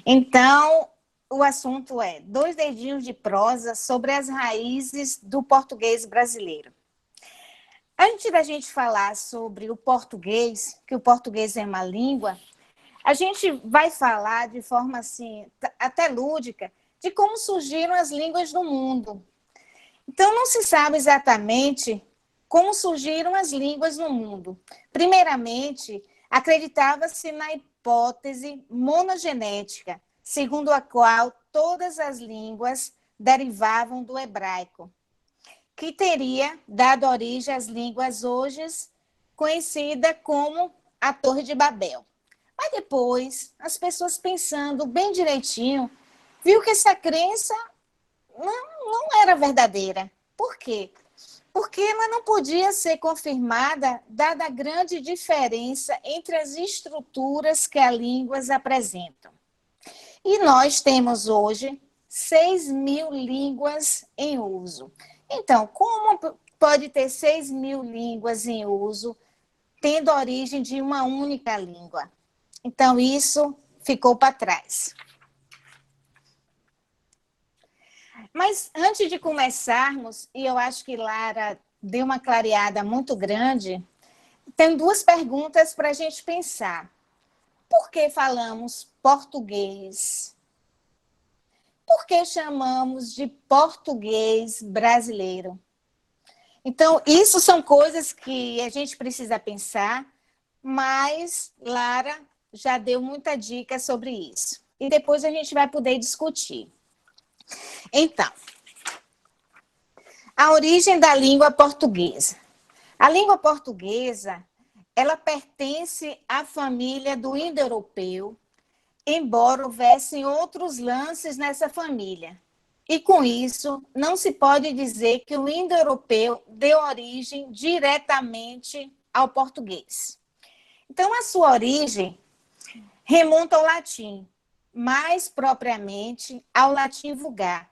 Então, o assunto é dois dedinhos de prosa sobre as raízes do português brasileiro. Antes da gente falar sobre o português, que o português é uma língua, a gente vai falar de forma assim, até lúdica, de como surgiram as línguas do mundo. Então, não se sabe exatamente como surgiram as línguas no mundo. Primeiramente, acreditava-se na hipótese monogenética, segundo a qual todas as línguas derivavam do hebraico, que teria dado origem às línguas hoje conhecida como a Torre de Babel. Mas depois, as pessoas pensando bem direitinho, viu que essa crença não era verdadeira. Por quê? Porque ela não podia ser confirmada, dada a grande diferença entre as estruturas que as línguas apresentam. E nós temos hoje 6.000 línguas em uso. Então, como pode ter 6.000 línguas em uso, tendo origem de uma única língua? Então, isso ficou para trás. Mas antes de começarmos, e eu acho que Lara deu uma clareada muito grande, tem duas perguntas para a gente pensar. Por que falamos português? Por que chamamos de português brasileiro? Então, isso são coisas que a gente precisa pensar, mas Lara já deu muita dica sobre isso. E depois a gente vai poder discutir. Então, a origem da língua portuguesa. A língua portuguesa, ela pertence à família do indo-europeu, embora houvessem outros lances nessa família. E com isso, não se pode dizer que o indo-europeu deu origem diretamente ao português. Então, a sua origem remonta ao latim, mais propriamente ao latim vulgar.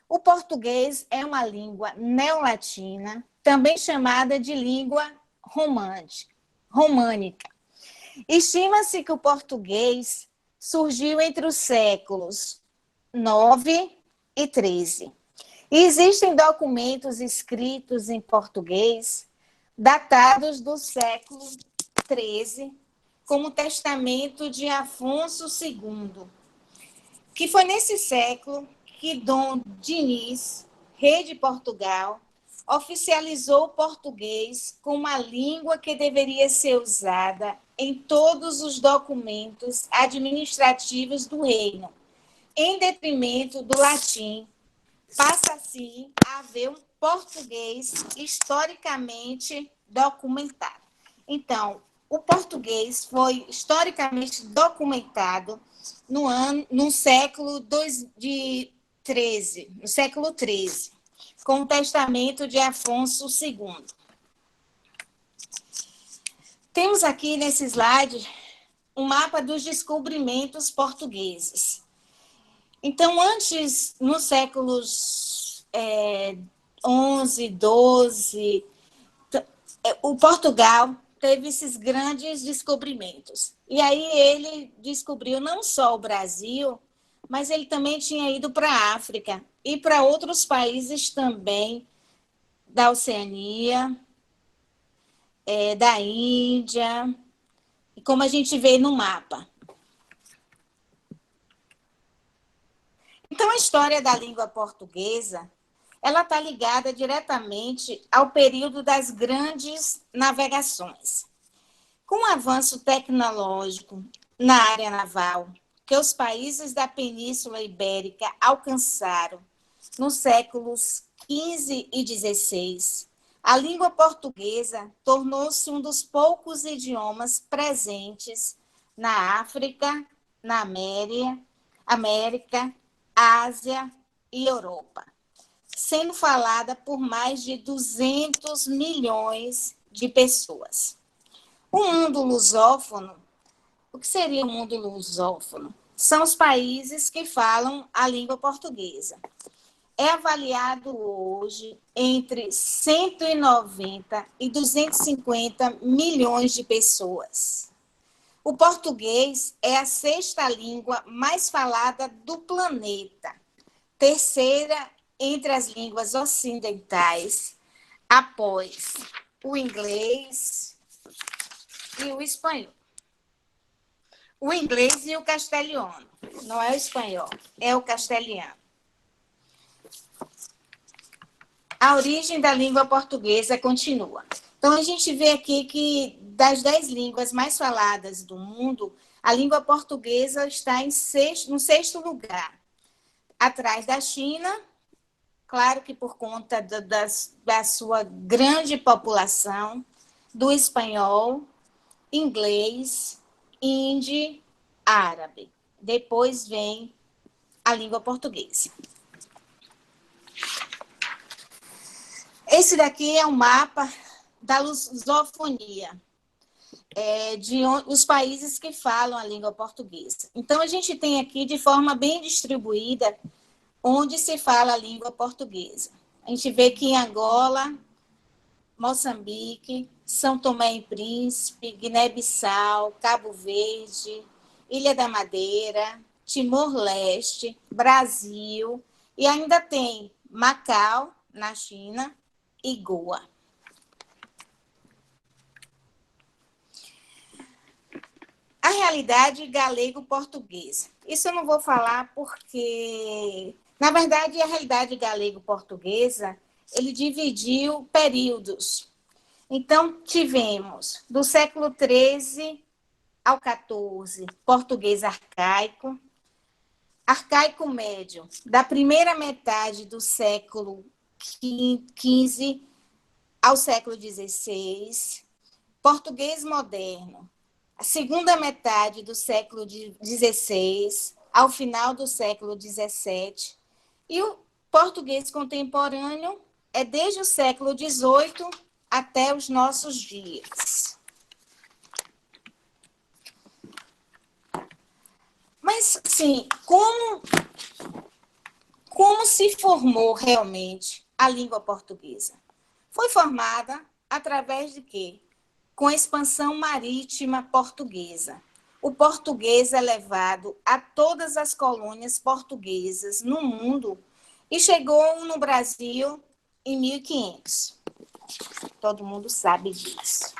O português é uma língua neolatina, também chamada de língua românica. Estima-se que o português surgiu entre os séculos 9 e 13. E existem documentos escritos em português datados do século 13, como o Testamento de Afonso II, que foi nesse século que Dom Diniz, rei de Portugal, oficializou o português como a língua que deveria ser usada em todos os documentos administrativos do reino, em detrimento do latim. Passa assim a haver um português historicamente documentado. Então, o português foi historicamente documentado no século XIII, com o Testamento de Afonso II. Temos aqui nesse slide um mapa dos descobrimentos portugueses. Então, antes, nos séculos 11, 12, o Portugal teve esses grandes descobrimentos. E aí ele descobriu não só o Brasil, mas ele também tinha ido para a África e para outros países também da Oceania, da Índia, como a gente vê no mapa. Então, a história da língua portuguesa, ela está ligada diretamente ao período das grandes navegações. Com o avanço tecnológico na área naval, que os países da Península Ibérica alcançaram nos séculos XV e XVI, a língua portuguesa tornou-se um dos poucos idiomas presentes na África, na América, Ásia e Europa, sendo falada por mais de 200 milhões de pessoas. O mundo lusófono, o que seria o mundo lusófono? São os países que falam a língua portuguesa. É avaliado hoje entre 190 e 250 milhões de pessoas. O português é a sexta língua mais falada do planeta, terceira entre as línguas ocidentais, após o inglês e o espanhol. O inglês e o castelhano, não é o espanhol, é o castelhano. A origem da língua portuguesa continua. Então, a gente vê aqui que das 10 línguas mais faladas do mundo, a língua portuguesa está no sexto lugar, atrás da China, claro que por conta da sua grande população, do espanhol, inglês, hindi, árabe. Depois vem a língua portuguesa. Esse daqui é um mapa da lusofonia, de os países que falam a língua portuguesa. Então, a gente tem aqui, de forma bem distribuída, onde se fala a língua portuguesa. A gente vê que em Angola, Moçambique, São Tomé e Príncipe, Guiné-Bissau, Cabo Verde, Ilha da Madeira, Timor-Leste, Brasil, e ainda tem Macau, na China, e Goa. A realidade galego-portuguesa. Isso eu não vou falar porque, na verdade, a realidade galego-portuguesa, ele dividiu períodos. Então, tivemos, do século XIII ao XIV, português arcaico, arcaico médio, da primeira metade do século XV ao século XVI, português moderno, a segunda metade do século XVI ao final do século XVII, e o português contemporâneo é desde o século XVIII até os nossos dias. Mas, sim, como se formou realmente a língua portuguesa? Foi formada através de quê? Com a expansão marítima portuguesa. O português é levado a todas as colônias portuguesas no mundo e chegou no Brasil em 1500. Todo mundo sabe disso.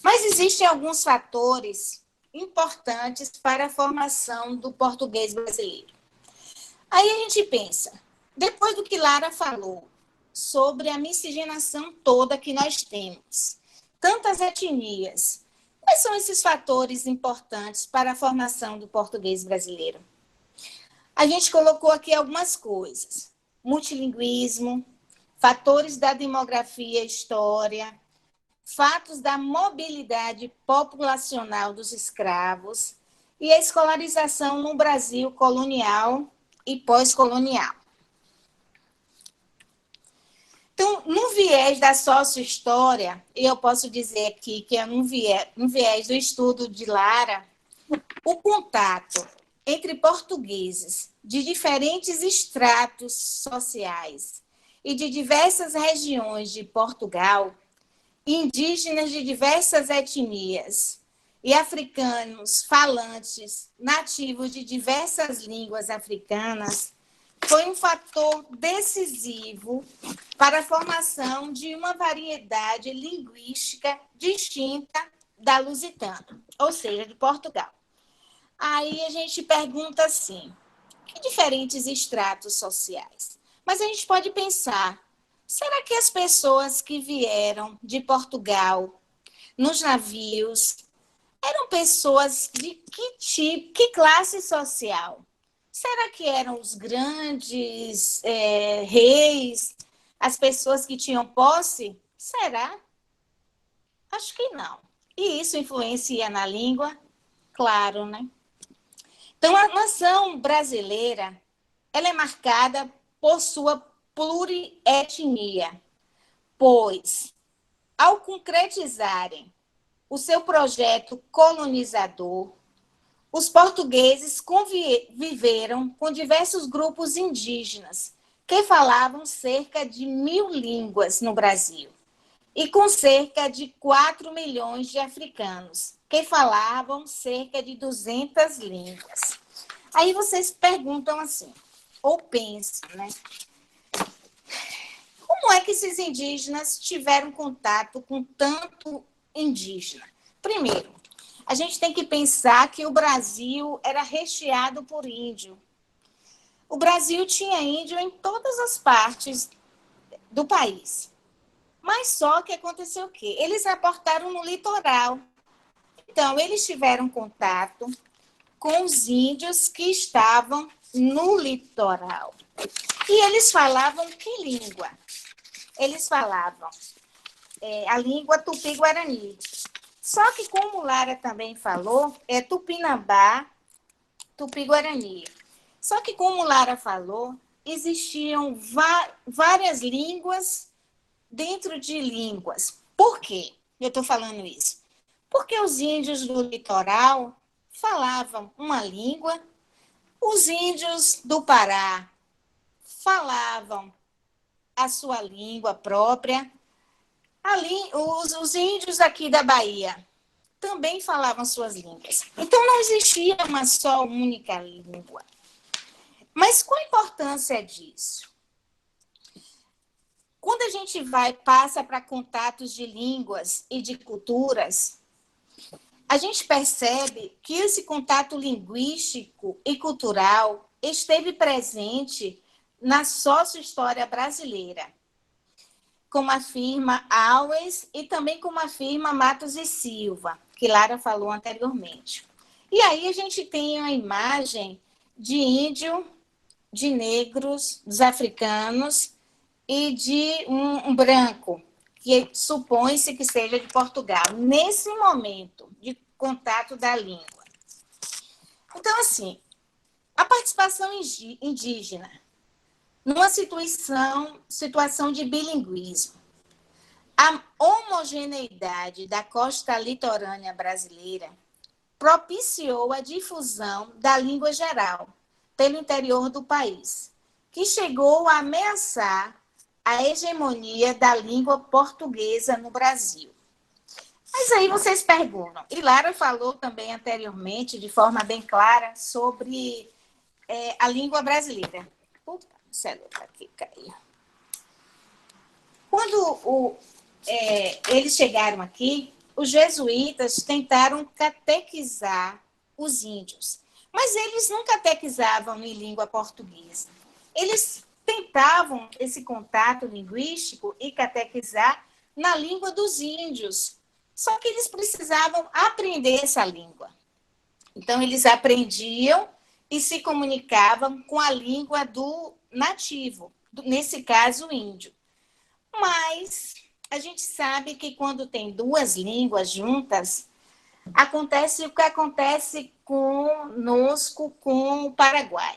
Mas existem alguns fatores importantes para a formação do português brasileiro. Aí a gente pensa, depois do que Lara falou sobre a miscigenação toda que nós temos, tantas etnias, quais são esses fatores importantes para a formação do português brasileiro? A gente colocou aqui algumas coisas: multilinguismo, fatores da demografia e história, fatos da mobilidade populacional dos escravos e a escolarização no Brasil colonial e pós-colonial. Então, no viés da sócio-história, eu posso dizer aqui que é no viés do estudo de Lara, o contato entre portugueses de diferentes estratos sociais e de diversas regiões de Portugal, indígenas de diversas etnias e africanos falantes nativos de diversas línguas africanas, foi um fator decisivo para a formação de uma variedade linguística distinta da lusitana, ou seja, de Portugal. Aí a gente pergunta assim, que diferentes estratos sociais? Mas a gente pode pensar, será que as pessoas que vieram de Portugal nos navios eram pessoas de que tipo, que classe social? Será que eram os grandes reis, as pessoas que tinham posse? Será? Acho que não. E isso influencia na língua? Claro, né? Então, a nação brasileira, ela é marcada por sua plurietnia, pois, ao concretizarem o seu projeto colonizador, os portugueses conviveram com diversos grupos indígenas que falavam cerca de 1000 línguas no Brasil e com cerca de 4 milhões de africanos, que falavam cerca de 200 línguas. Aí vocês perguntam assim, ou pensam, né? Como é que esses indígenas tiveram contato com tanto indígena? Primeiro, a gente tem que pensar que o Brasil era recheado por índio. O Brasil tinha índio em todas as partes do país. Mas só que aconteceu o quê? Eles aportaram no litoral. Então, eles tiveram contato com os índios que estavam no litoral. E eles falavam que língua? Eles falavam a língua tupi-guarani. Só que, como Lara também falou, é tupinambá, tupi-guarani. Só que, como Lara falou, existiam várias línguas dentro de línguas. Por quê eu estou falando isso? Porque os índios do litoral falavam uma língua, os índios do Pará falavam a sua língua própria, os índios aqui da Bahia também falavam suas línguas. Então, não existia uma só única língua. Mas qual a importância disso? Quando a gente passa para contatos de línguas e de culturas, a gente percebe que esse contato linguístico e cultural esteve presente na sócio-história brasileira, como afirma Alves e também como afirma Matos e Silva, que Lara falou anteriormente. E aí a gente tem a imagem de índio, de negros, dos africanos e de um branco, que supõe-se que seja de Portugal, nesse momento de contato da língua. Então, assim, a participação indígena numa situação de bilinguismo, a homogeneidade da costa litorânea brasileira propiciou a difusão da língua geral pelo interior do país, que chegou a ameaçar a hegemonia da língua portuguesa no Brasil. Mas aí vocês perguntam, e Lara falou também anteriormente, de forma bem clara, sobre a língua brasileira. Opa, o celular aqui caiu. Quando eles chegaram aqui, os jesuítas tentaram catequizar os índios, mas eles não catequizavam em língua portuguesa. Eles tentavam esse contato linguístico e catequizar na língua dos índios, só que eles precisavam aprender essa língua. Então, eles aprendiam e se comunicavam com a língua do nativo, nesse caso, o índio. Mas a gente sabe que quando tem duas línguas juntas, acontece o que acontece conosco com o Paraguai,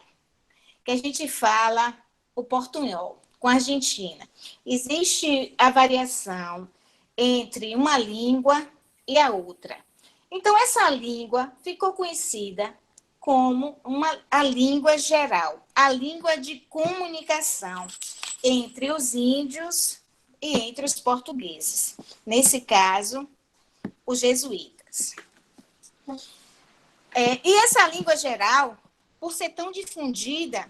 que a gente fala o portunhol, com a Argentina. Existe a variação entre uma língua e a outra. Então, essa língua ficou conhecida como a língua geral, a língua de comunicação entre os índios e entre os portugueses. Nesse caso, os jesuítas. E essa língua geral, por ser tão difundida,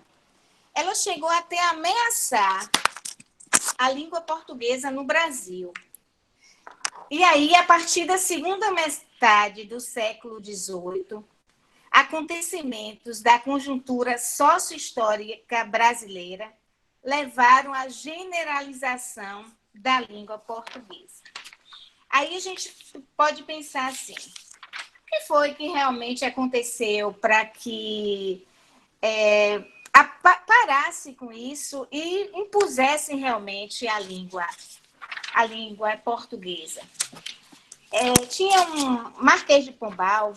ela chegou até a ameaçar a língua portuguesa no Brasil. E aí, a partir da segunda metade do século XVIII, acontecimentos da conjuntura sócio-histórica brasileira levaram à generalização da língua portuguesa. Aí a gente pode pensar assim, o que foi que realmente aconteceu para que parasse com isso e impusesse realmente a língua portuguesa? Tinha um Marquês de Pombal,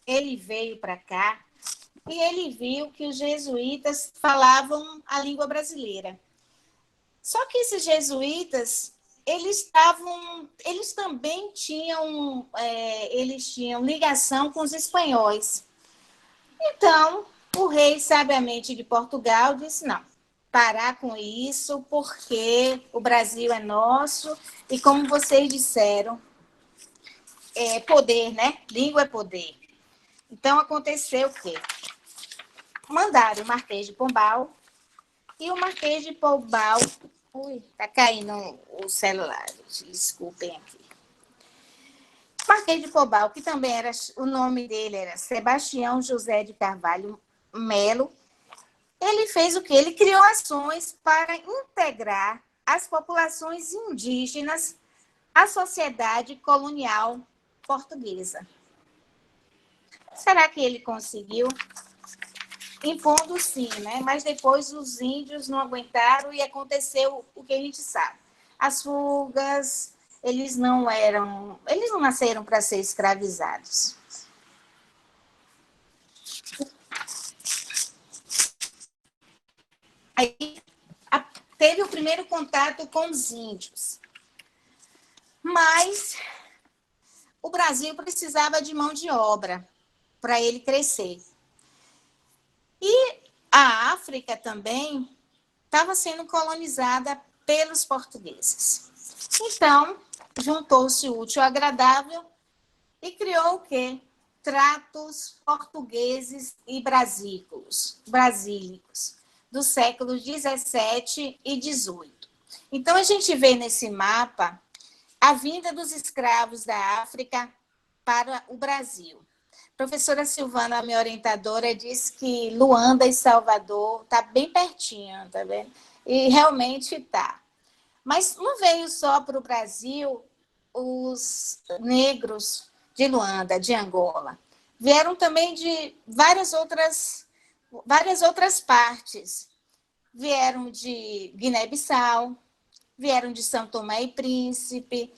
ele veio para cá e ele viu que os jesuítas falavam a língua brasileira. Só que esses jesuítas, eles também tinham ligação com os espanhóis. Então, o rei, sabiamente de Portugal, disse, não, parar com isso, porque o Brasil é nosso, e como vocês disseram, poder, né? Língua é poder. Então, aconteceu o quê? Mandaram o Marquês de Pombal, e o Marquês de Pombal... Ui, tá caindo o celular, desculpem aqui. Marquês de Pombal, que também era... O nome dele era Sebastião José de Carvalho Melo. Ele fez o quê? Ele criou ações para integrar as populações indígenas à sociedade colonial portuguesa. Será que ele conseguiu? Impondo sim, né? Mas depois os índios não aguentaram e aconteceu o que a gente sabe. As fugas, eles não nasceram para ser escravizados. Aí teve o primeiro contato com os índios. Mas o Brasil precisava de mão de obra para ele crescer. E a África também estava sendo colonizada pelos portugueses. Então, juntou-se o útil ao agradável e criou o quê? Tratos portugueses e brasílicos, dos séculos 17 e 18. Então, a gente vê nesse mapa a vinda dos escravos da África para o Brasil. A professora Silvana, a minha orientadora, disse que Luanda e Salvador está bem pertinho, tá vendo? E realmente está. Mas não veio só para o Brasil os negros de Luanda, de Angola. Vieram também de várias outras partes. Vieram de Guiné-Bissau, vieram de São Tomé e Príncipe,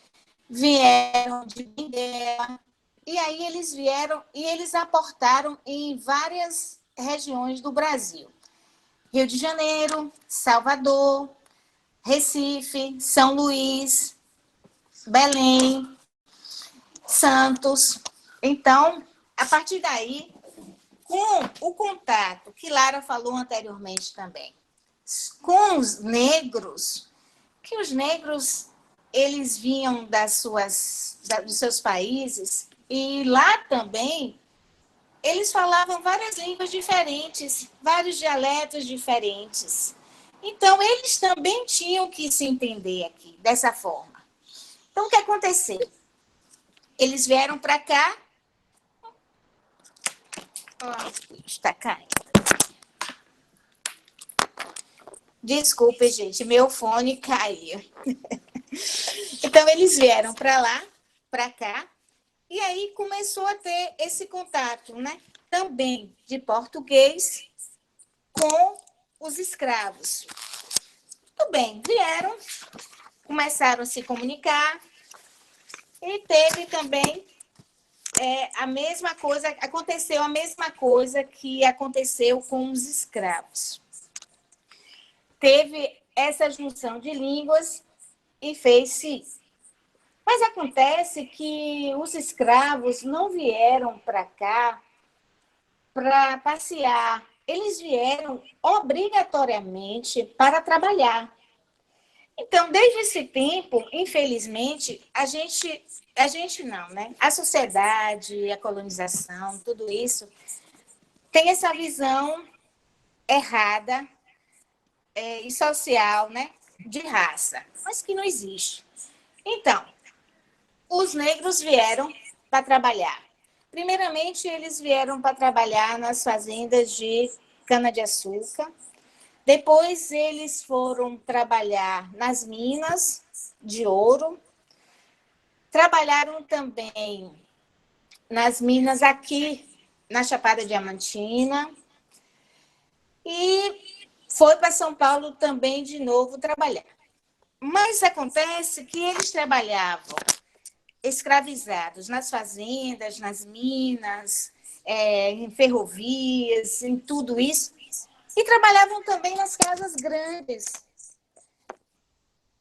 vieram de Benguela. E aí eles vieram e eles aportaram em várias regiões do Brasil. Rio de Janeiro, Salvador, Recife, São Luís, Belém, Santos. Então, a partir daí, com o contato que Lara falou anteriormente também, com os negros, que os negros eles vinham dos seus países e lá também eles falavam várias línguas diferentes, vários dialetos diferentes. Então, eles também tinham que se entender aqui, dessa forma. Então, o que aconteceu? Eles vieram para cá. Está caindo. Desculpe, gente, meu fone caiu. Então, eles vieram para lá, para cá, e aí começou a ter esse contato, né? Também de português com os escravos. Tudo bem, vieram, começaram a se comunicar, e teve também a mesma coisa, aconteceu a mesma coisa que aconteceu com os escravos. Teve essa junção de línguas e fez-se isso. Mas acontece que os escravos não vieram para cá para passear. Eles vieram obrigatoriamente para trabalhar. Então, desde esse tempo, infelizmente, a gente não, né? A sociedade, a colonização, tudo isso, tem essa visão errada e social, né? De raça, mas que não existe. Então, os negros vieram para trabalhar. Primeiramente, eles vieram para trabalhar nas fazendas de cana-de-açúcar. Depois, eles foram trabalhar nas minas de ouro. Trabalharam também nas minas aqui na Chapada Diamantina. E foi para São Paulo também de novo trabalhar. Mas acontece que eles trabalhavam escravizados nas fazendas, nas minas, em ferrovias, em tudo isso. E trabalhavam também nas casas grandes.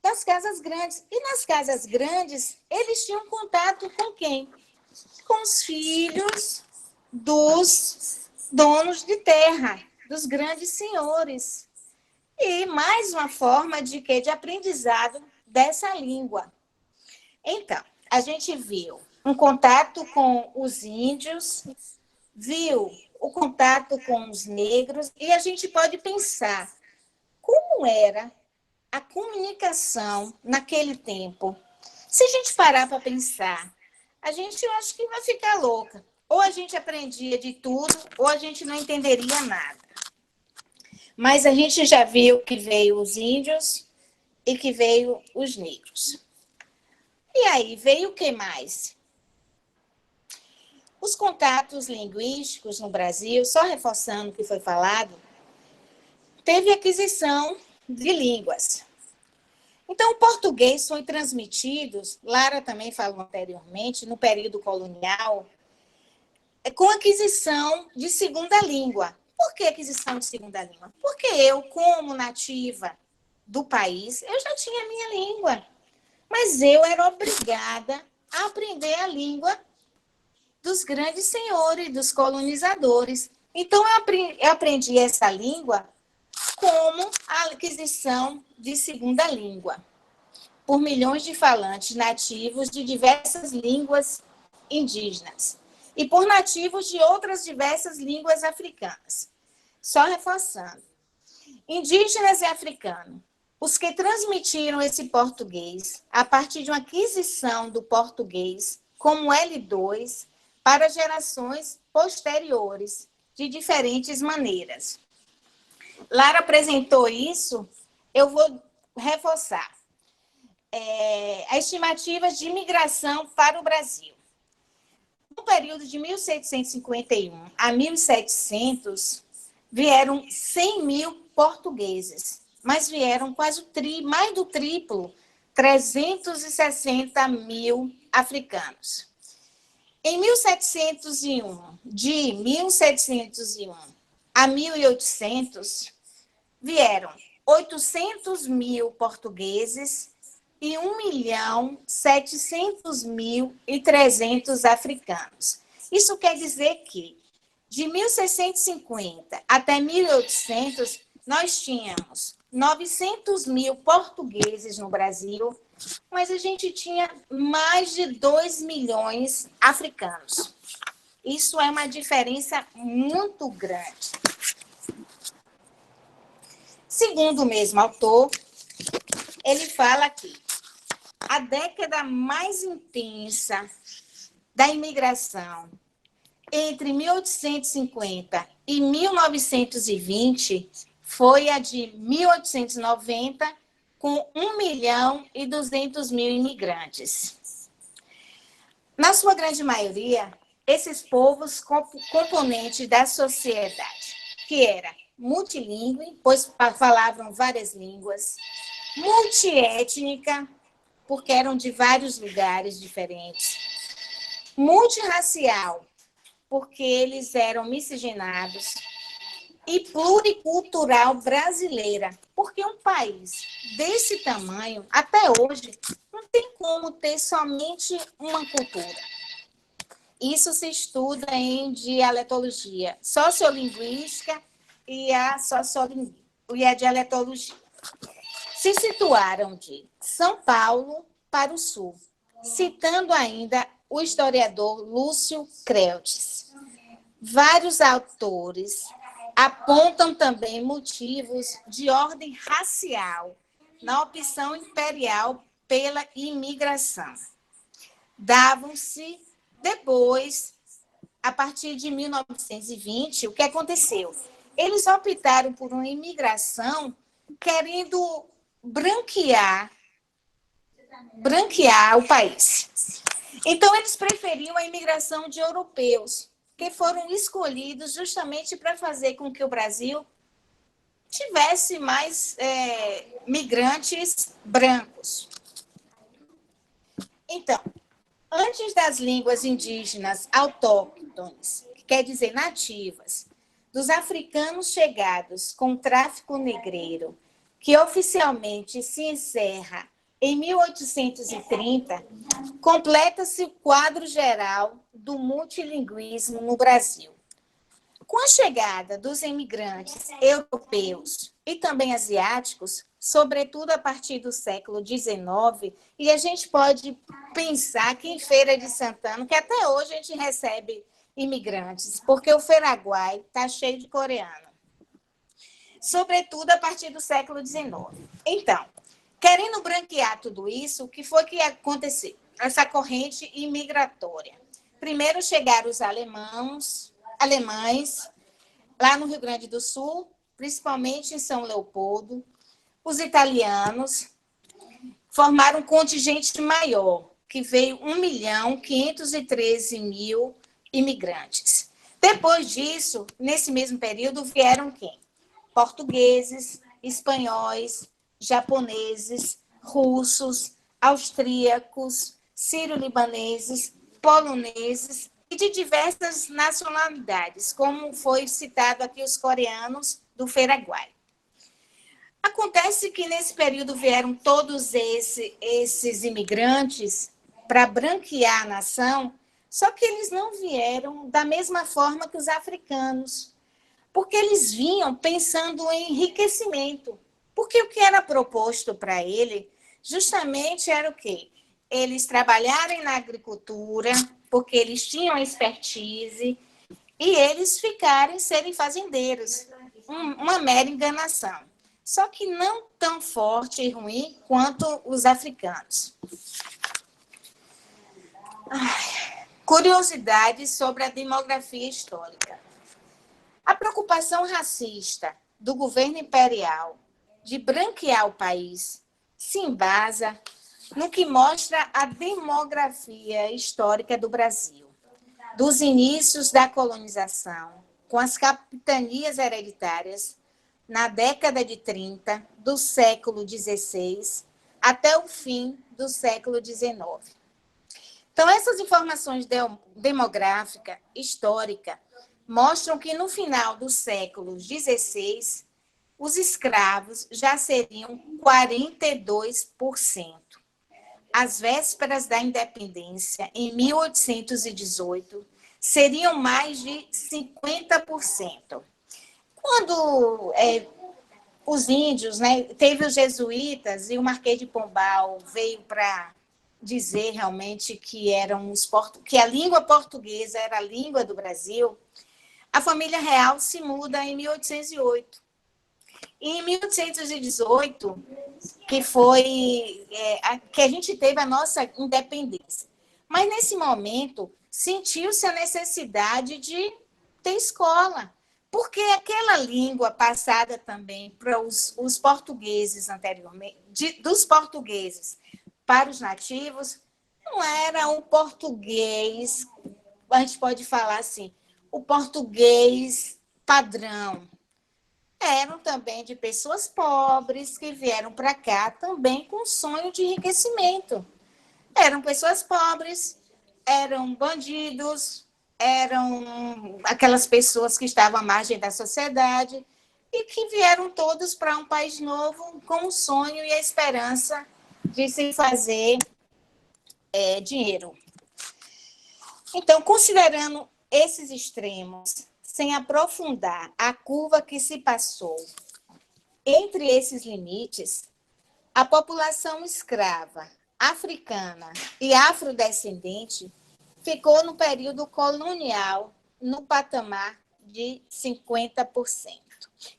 Nas casas grandes. E nas casas grandes, eles tinham contato com quem? Com os filhos dos donos de terra, dos grandes senhores. E mais uma forma de quê? De aprendizado dessa língua. Então, a gente viu um contato com os índios, viu o contato com os negros, e a gente pode pensar como era a comunicação naquele tempo. Se a gente parar para pensar, a gente eu acho que vai ficar louca. Ou a gente aprendia de tudo, ou a gente não entenderia nada. Mas a gente já viu que veio os índios e que veio os negros. E aí, veio o que mais? Os contatos linguísticos no Brasil, só reforçando o que foi falado, teve aquisição de línguas. Então, o português foi transmitido, Lara também falou anteriormente, no período colonial, com aquisição de segunda língua. Por que aquisição de segunda língua? Porque eu, como nativa do país, eu já tinha a minha língua, mas eu era obrigada a aprender a língua dos grandes senhores, dos colonizadores. Então, eu aprendi essa língua como a aquisição de segunda língua, por milhões de falantes nativos de diversas línguas indígenas e por nativos de outras diversas línguas africanas. Só reforçando, indígenas e africanos, os que transmitiram esse português a partir de uma aquisição do português como L2 para gerações posteriores, de diferentes maneiras. Lara apresentou isso, eu vou reforçar. A estimativa de imigração para o Brasil. No período de 1751 a 1700, vieram 100 mil portugueses, mas vieram quase mais do triplo, 360 mil africanos. Em 1701, de 1701 a 1800, vieram 800 mil portugueses e 1.700.300 africanos. Isso quer dizer que, de 1650 até 1800, nós tínhamos 900 mil portugueses no Brasil, mas a gente tinha mais de 2 milhões africanos. Isso é uma diferença muito grande. Segundo o mesmo autor, ele fala que a década mais intensa da imigração entre 1850 e 1920 foi a de 1890, com 1.200.000 imigrantes. Na sua grande maioria, esses povos componentes da sociedade, que era multilingüe, pois falavam várias línguas, multiétnica, porque eram de vários lugares diferentes, multirracial, porque eles eram miscigenados, e pluricultural brasileira, porque um país desse tamanho, até hoje, não tem como ter somente uma cultura. Isso se estuda em dialetologia, sociolinguística e a dialetologia. Se situaram de São Paulo para o sul, citando ainda o historiador Lúcio Creltes. Vários autores apontam também motivos de ordem racial na opção imperial pela imigração. Davam-se depois, a partir de 1920, o que aconteceu? Eles optaram por uma imigração querendo branquear o país. Então, eles preferiam a imigração de europeus, que foram escolhidos justamente para fazer com que o Brasil tivesse mais migrantes brancos. Então, antes das línguas indígenas autóctones, que quer dizer nativas, dos africanos chegados com o tráfico negreiro, que oficialmente se encerra em 1830, completa-se o quadro geral do multilinguismo no Brasil, Com a chegada dos imigrantes europeus e também asiáticos, sobretudo a partir do século XIX, e a gente pode pensar que em Feira de Santana, que até hoje a gente recebe imigrantes, porque o Feiraguai está cheio de coreano, sobretudo a partir do século XIX. Então, querendo branquear tudo isso, o que foi que aconteceu? Essa corrente imigratória. Primeiro chegaram os alemães, lá no Rio Grande do Sul, principalmente em São Leopoldo. Os italianos formaram um contingente maior, que veio 1.513.000 imigrantes. Depois disso, nesse mesmo período, vieram quem? Portugueses, espanhóis, japoneses, russos, austríacos, sírio-libaneses, poloneses e de diversas nacionalidades, como foi citado aqui os coreanos do Feiraguai. Acontece que nesse período vieram todos esses imigrantes para branquear a nação, só que eles não vieram da mesma forma que os africanos, porque eles vinham pensando em enriquecimento. Porque o que era proposto para ele justamente era o quê? Eles trabalharem na agricultura, porque eles tinham expertise, e eles serem fazendeiros. Uma mera enganação. Só que não tão forte e ruim quanto os africanos. Curiosidades sobre a demografia histórica. A preocupação racista do governo imperial de branquear o país se embasa no que mostra a demografia histórica do Brasil, dos inícios da colonização, com as capitanias hereditárias, na década de 30 do século XVI até o fim do século XIX. Então, essas informações demográfica, histórica, mostram que no final do século XVI, os escravos já seriam 42%. Às vésperas da independência, em 1818, seriam mais de 50%. Quando os índios, né, teve os jesuítas e o Marquês de Pombal veio para dizer realmente que que a língua portuguesa era a língua do Brasil, a família real se muda em 1808. E em 1818, que foi que a gente teve a nossa independência. Mas, nesse momento, sentiu-se a necessidade de ter escola, porque aquela língua passada também para os portugueses anteriormente, dos portugueses para os nativos, não era um português, a gente pode falar assim, o português padrão. Eram também de pessoas pobres que vieram para cá também com sonho de enriquecimento. Eram pessoas pobres, eram bandidos, eram aquelas pessoas que estavam à margem da sociedade e que vieram todos para um país novo com o sonho e a esperança de se fazer dinheiro. Então, considerando esses extremos, sem aprofundar a curva que se passou entre esses limites, a população escrava, africana e afrodescendente ficou no período colonial no patamar de 50%.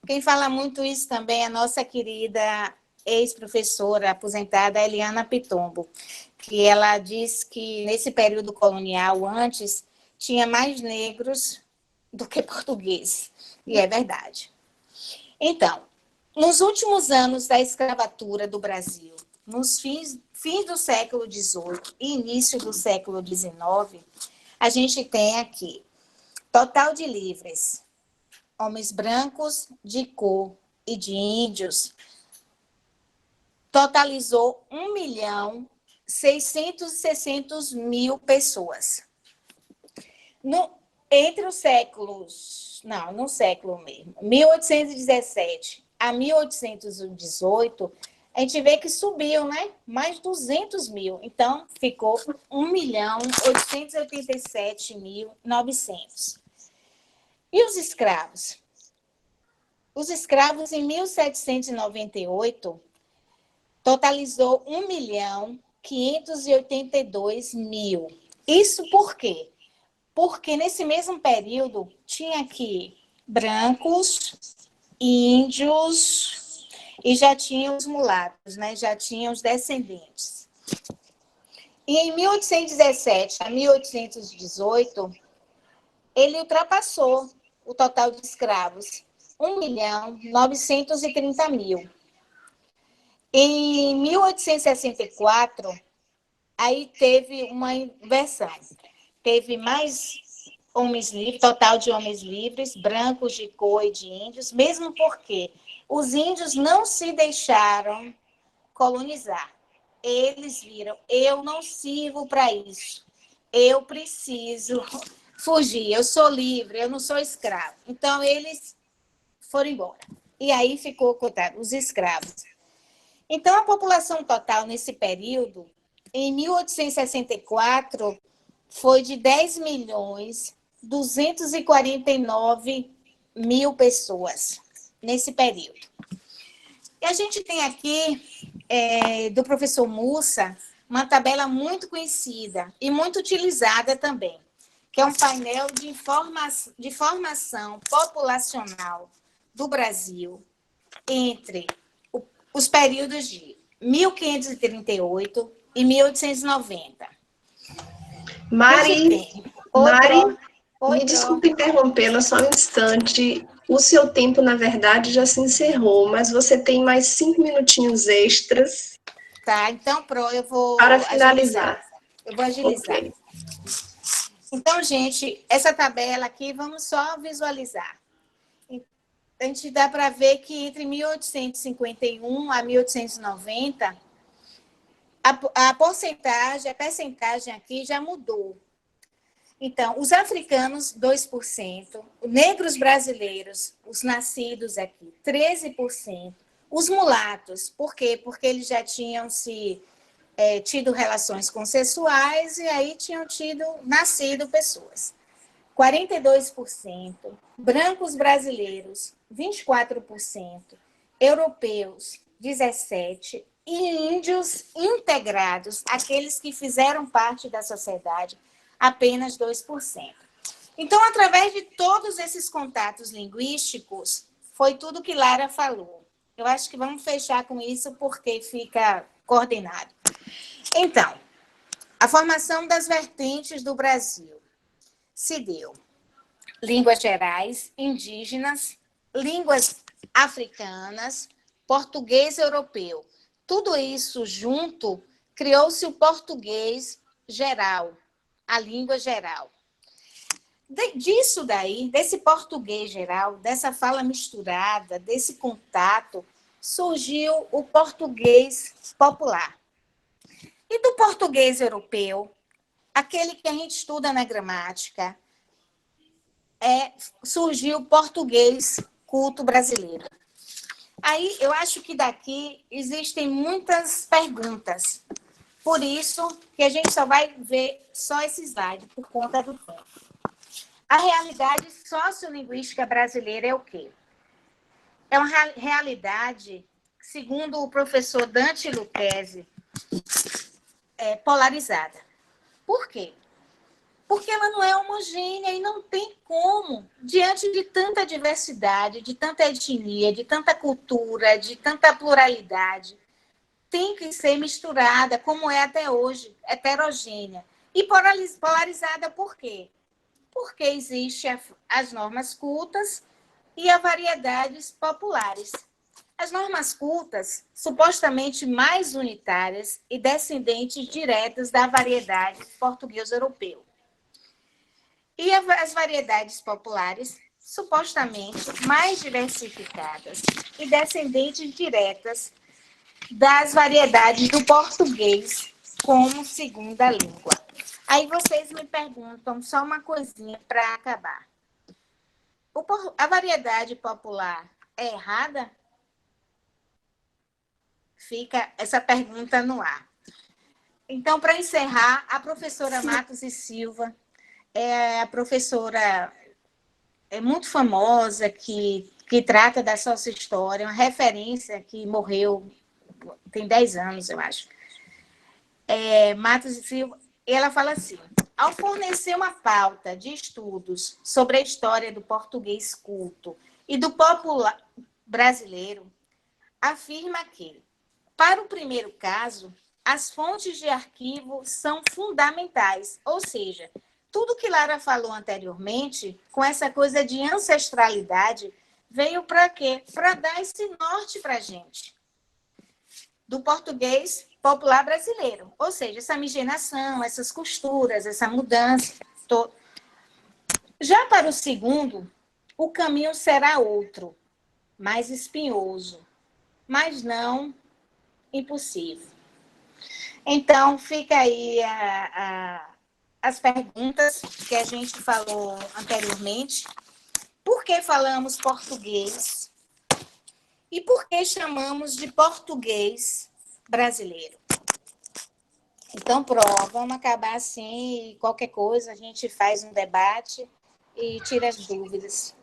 Quem fala muito isso também é a nossa querida ex-professora aposentada Eliana Pitombo, que ela diz que nesse período colonial, antes, tinha mais negros do que portugueses. E é verdade. Então, nos últimos anos da escravatura do Brasil, nos fins do século XVIII e início do século XIX, a gente tem aqui total de livres, homens brancos, de cor e de índios, totalizou 1.600.000 pessoas. Entre os séculos, no século mesmo, 1817 a 1818, a gente vê que subiu, né? Mais 200.000. Então, ficou 1.887.900. E os escravos? Os escravos, em 1798, totalizou 1.582.000. Isso por quê? Porque nesse mesmo período tinha aqui brancos, índios e já tinha os mulatos, né? Já tinha os descendentes. E em 1817 a 1818, ele ultrapassou o total de escravos, 1.930.000. Em 1864, aí teve uma inversão. Teve mais homens livres, total de homens livres, brancos, de cor e de índios, mesmo porque os índios não se deixaram colonizar. Eles viram, eu não sirvo para isso. Eu preciso fugir, eu sou livre, eu não sou escravo. Então, eles foram embora. E aí ficou, coitado, os escravos. Então, a população total nesse período, em 1864, foi de 10.249.000 pessoas nesse período. E a gente tem aqui, do professor Mussa, uma tabela muito conhecida e muito utilizada também, que é um painel de formação populacional do Brasil entre os períodos de 1538 e 1890. Mari, Oi, me desculpe interrompê-la só um instante. O seu tempo, na verdade, já se encerrou, mas você tem mais 5 minutinhos extras. Tá, então eu vou para agilizar. finalizar. Eu vou agilizar. Okay. Então, gente, essa tabela aqui, vamos só visualizar. A gente dá para ver que entre 1851 a 1890, a percentagem aqui já mudou. Então, os africanos, 2%, os negros brasileiros, os nascidos aqui, 13%, os mulatos, por quê? Porque eles já tinham tido relações consensuais e aí tinham nascido pessoas. 42%, brancos brasileiros, 24%, europeus, 17%, e índios integrados, aqueles que fizeram parte da sociedade, apenas 2%. Então, através de todos esses contatos linguísticos, foi tudo que Lara falou. Eu acho que vamos fechar com isso porque fica coordenado. Então, a formação das vertentes do Brasil se deu línguas gerais, indígenas, línguas africanas, português europeu. Tudo isso junto criou-se o português geral, a língua geral. Disso daí, desse português geral, dessa fala misturada, desse contato, surgiu o português popular. E do português europeu, aquele que a gente estuda na gramática, surgiu o português culto brasileiro. Aí, eu acho que daqui existem muitas perguntas. Por isso que a gente só vai ver só esse slide, por conta do tempo. A realidade sociolinguística brasileira é o quê? É uma realidade, segundo o professor Dante Lucchesi, polarizada. Por quê? Porque ela não é homogênea e não tem como, diante de tanta diversidade, de tanta etnia, de tanta cultura, de tanta pluralidade, tem que ser misturada, como é até hoje, heterogênea. E polarizada por quê? Porque existem as normas cultas e as variedades populares. As normas cultas, supostamente mais unitárias e descendentes diretas da variedade português-europeu. E as variedades populares, supostamente mais diversificadas e descendentes diretas das variedades do português como segunda língua. Aí vocês me perguntam só uma coisinha para acabar. A variedade popular é errada? Fica essa pergunta no ar. Então, para encerrar, a professora Matos e Silva, a professora é muito famosa, que trata da sua história, uma referência que morreu tem 10 anos, eu acho. Matos e Silva, e ela fala assim: ao fornecer uma pauta de estudos sobre a história do português culto e do popular brasileiro, afirma que, para o primeiro caso, as fontes de arquivo são fundamentais, ou seja, tudo que Lara falou anteriormente, com essa coisa de ancestralidade, veio para quê? Para dar esse norte para a gente, do português popular brasileiro. Ou seja, essa miscigenação, essas costuras, essa mudança. Já para o segundo, o caminho será outro, mais espinhoso, mas não impossível. Então, fica aí as perguntas que a gente falou anteriormente. Por que falamos português? E por que chamamos de português brasileiro? Então, pronto, vamos acabar assim, e qualquer coisa a gente faz um debate e tira as dúvidas.